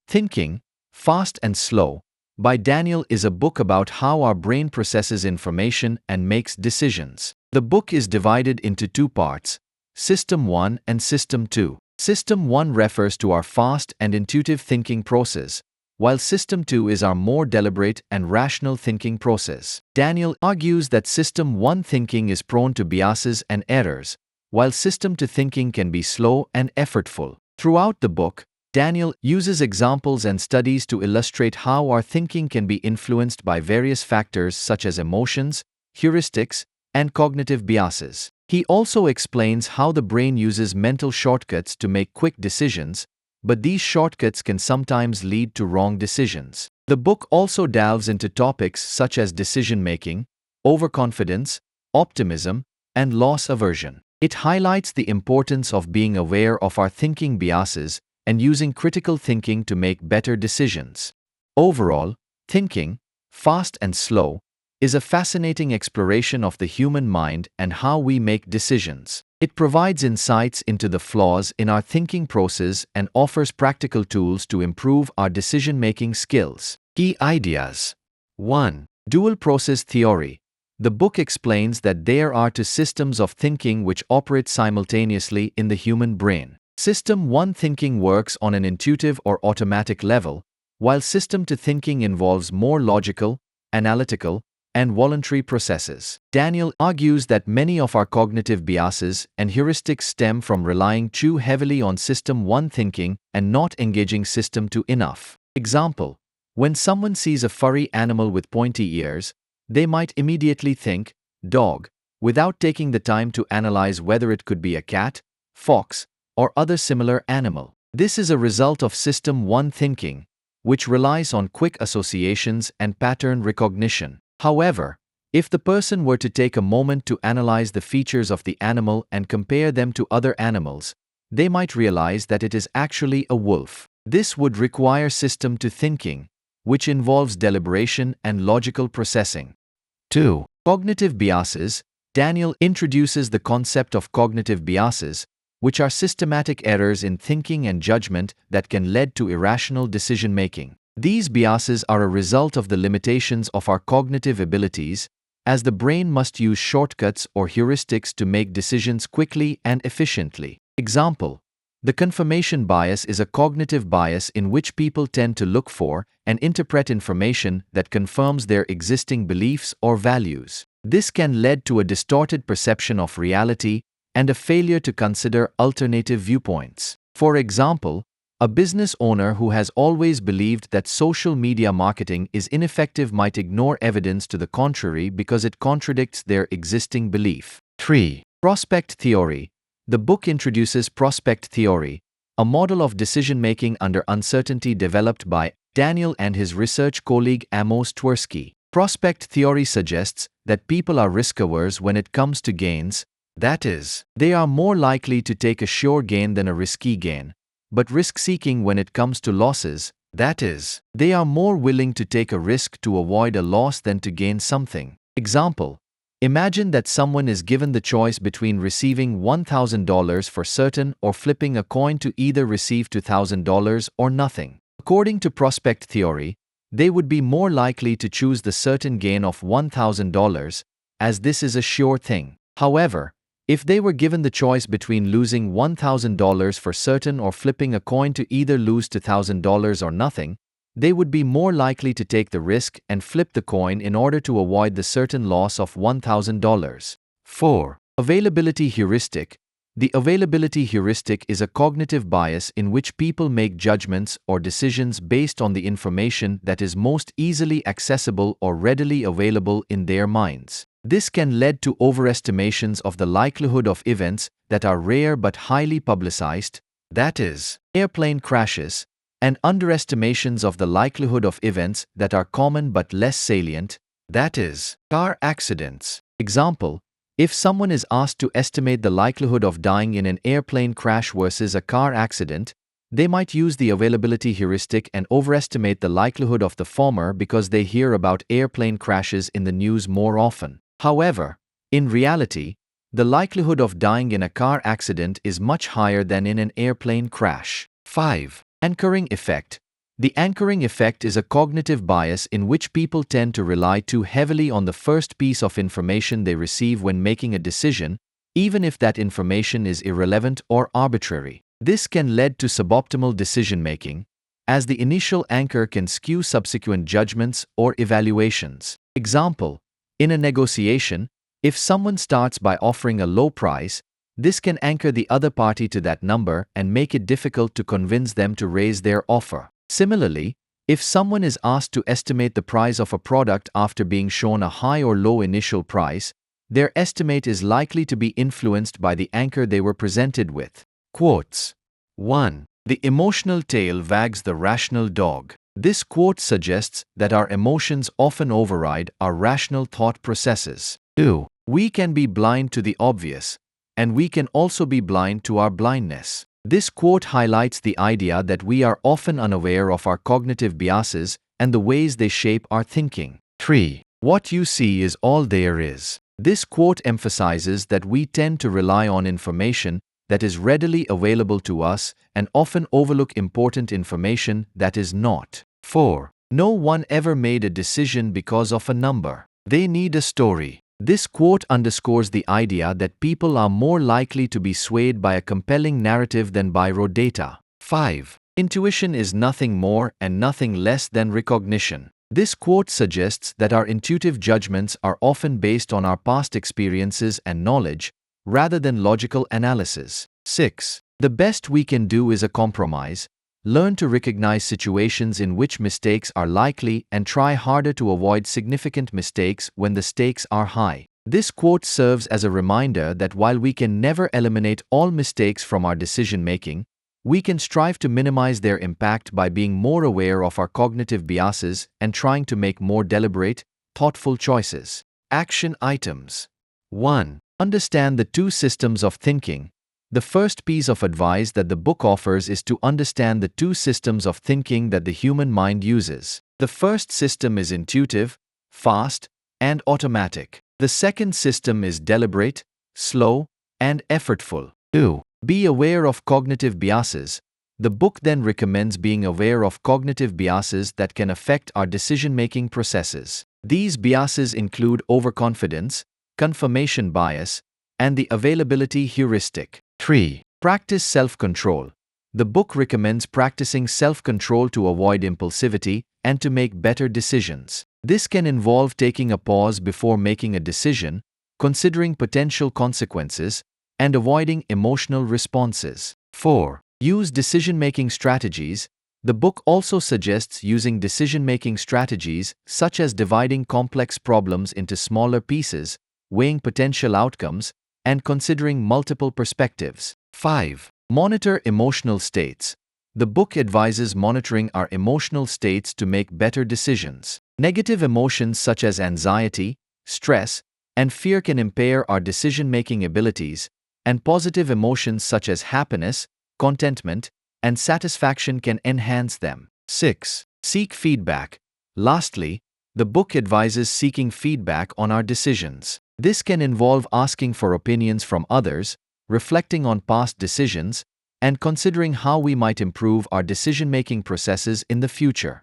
Thinking, Fast and Slow, by Daniel is a book about how our brain processes information and makes decisions. The book is divided into two parts, System 1 and System 2. System 1 refers to our fast and intuitive thinking process, while System 2 is our more deliberate and rational thinking process. Daniel argues that System 1 thinking is prone to biases and errors, while System 2 thinking can be slow and effortful. Throughout the book, Daniel uses examples and studies to illustrate how our thinking can be influenced by various factors such as emotions, heuristics, and cognitive biases. He also explains how the brain uses mental shortcuts to make quick decisions, but these shortcuts can sometimes lead to wrong decisions. The book also delves into topics such as decision-making, overconfidence, optimism, and loss aversion. It highlights the importance of being aware of our thinking biases and using critical thinking to make better decisions. Overall, Thinking, Fast and Slow, is a fascinating exploration of the human mind and how we make decisions. It provides insights into the flaws in our thinking process and offers practical tools to improve our decision-making skills. Key ideas. 1. Dual process theory. The book explains that there are two systems of thinking which operate simultaneously in the human brain. System 1 thinking works on an intuitive or automatic level, while System 2 thinking involves more logical, analytical, and voluntary processes. Daniel argues that many of our cognitive biases and heuristics stem from relying too heavily on System 1 thinking and not engaging System 2 enough. Example: when someone sees a furry animal with pointy ears, they might immediately think, dog, without taking the time to analyze whether it could be a cat, fox, or other similar animal. This is a result of System 1 thinking, which relies on quick associations and pattern recognition. However, if the person were to take a moment to analyze the features of the animal and compare them to other animals, they might realize that it is actually a wolf. This would require System 2 thinking, which involves deliberation and logical processing. 2. Cognitive biases. Daniel introduces the concept of cognitive biases, which are systematic errors in thinking and judgment that can lead to irrational decision-making. These biases are a result of the limitations of our cognitive abilities, as the brain must use shortcuts or heuristics to make decisions quickly and efficiently. Example: the confirmation bias is a cognitive bias in which people tend to look for and interpret information that confirms their existing beliefs or values. This can lead to a distorted perception of reality and a failure to consider alternative viewpoints. For example, a business owner who has always believed that social media marketing is ineffective might ignore evidence to the contrary because it contradicts their existing belief. 3. Prospect theory. The book introduces prospect theory, a model of decision-making under uncertainty developed by Daniel and his research colleague Amos Tversky. Prospect theory suggests that people are risk-averse when it comes to gains, that is, they are more likely to take a sure gain than a risky gain, but risk-seeking when it comes to losses, that is, they are more willing to take a risk to avoid a loss than to gain something. Example: imagine that someone is given the choice between receiving $1,000 for certain or flipping a coin to either receive $2,000 or nothing. According to prospect theory, they would be more likely to choose the certain gain of $1,000, as this is a sure thing. However, if they were given the choice between losing $1,000 for certain or flipping a coin to either lose $2,000 or nothing, they would be more likely to take the risk and flip the coin in order to avoid the certain loss of $1,000. 4. Availability heuristic. The availability heuristic is a cognitive bias in which people make judgments or decisions based on the information that is most easily accessible or readily available in their minds. This can lead to overestimations of the likelihood of events that are rare but highly publicized, that is, airplane crashes, and underestimations of the likelihood of events that are common but less salient, that is, car accidents. Example: if someone is asked to estimate the likelihood of dying in an airplane crash versus a car accident, they might use the availability heuristic and overestimate the likelihood of the former because they hear about airplane crashes in the news more often. However, in reality, the likelihood of dying in a car accident is much higher than in an airplane crash. 5. Anchoring effect. The anchoring effect is a cognitive bias in which people tend to rely too heavily on the first piece of information they receive when making a decision, even if that information is irrelevant or arbitrary. This can lead to suboptimal decision-making, as the initial anchor can skew subsequent judgments or evaluations. Example: in a negotiation, if someone starts by offering a low price, this can anchor the other party to that number and make it difficult to convince them to raise their offer. Similarly, if someone is asked to estimate the price of a product after being shown a high or low initial price, their estimate is likely to be influenced by the anchor they were presented with. Quotes. 1. The emotional tail wags the rational dog. This quote suggests that our emotions often override our rational thought processes. 2. We can be blind to the obvious, and we can also be blind to our blindness. This quote highlights the idea that we are often unaware of our cognitive biases and the ways they shape our thinking. 3. What you see is all there is. This quote emphasizes that we tend to rely on information that is readily available to us and often overlook important information that is not. 4. No one ever made a decision because of a number. They need a story. This quote underscores the idea that people are more likely to be swayed by a compelling narrative than by raw data. 5. Intuition is nothing more and nothing less than recognition. This quote suggests that our intuitive judgments are often based on our past experiences and knowledge, rather than logical analysis. 6. The best we can do is a compromise. Learn to recognize situations in which mistakes are likely and try harder to avoid significant mistakes when the stakes are high. This quote serves as a reminder that while we can never eliminate all mistakes from our decision-making, we can strive to minimize their impact by being more aware of our cognitive biases and trying to make more deliberate, thoughtful choices. Action items. 1. Understand the two systems of thinking. The first piece of advice that the book offers is to understand the two systems of thinking that the human mind uses. The first system is intuitive, fast, and automatic. The second system is deliberate, slow, and effortful. 2. Be aware of cognitive biases. The book then recommends being aware of cognitive biases that can affect our decision-making processes. These biases include overconfidence, confirmation bias, and the availability heuristic. 3. Practice self-control. The book recommends practicing self-control to avoid impulsivity and to make better decisions. This can involve taking a pause before making a decision, considering potential consequences, and avoiding emotional responses. 4. Use decision-making strategies. The book also suggests using decision-making strategies such as dividing complex problems into smaller pieces, weighing potential outcomes, and considering multiple perspectives. 5. Monitor emotional states. The book advises monitoring our emotional states to make better decisions. Negative emotions such as anxiety, stress, and fear can impair our decision-making abilities, and positive emotions such as happiness, contentment, and satisfaction can enhance them. 6. Seek feedback. Lastly, the book advises seeking feedback on our decisions. This can involve asking for opinions from others, reflecting on past decisions, and considering how we might improve our decision-making processes in the future.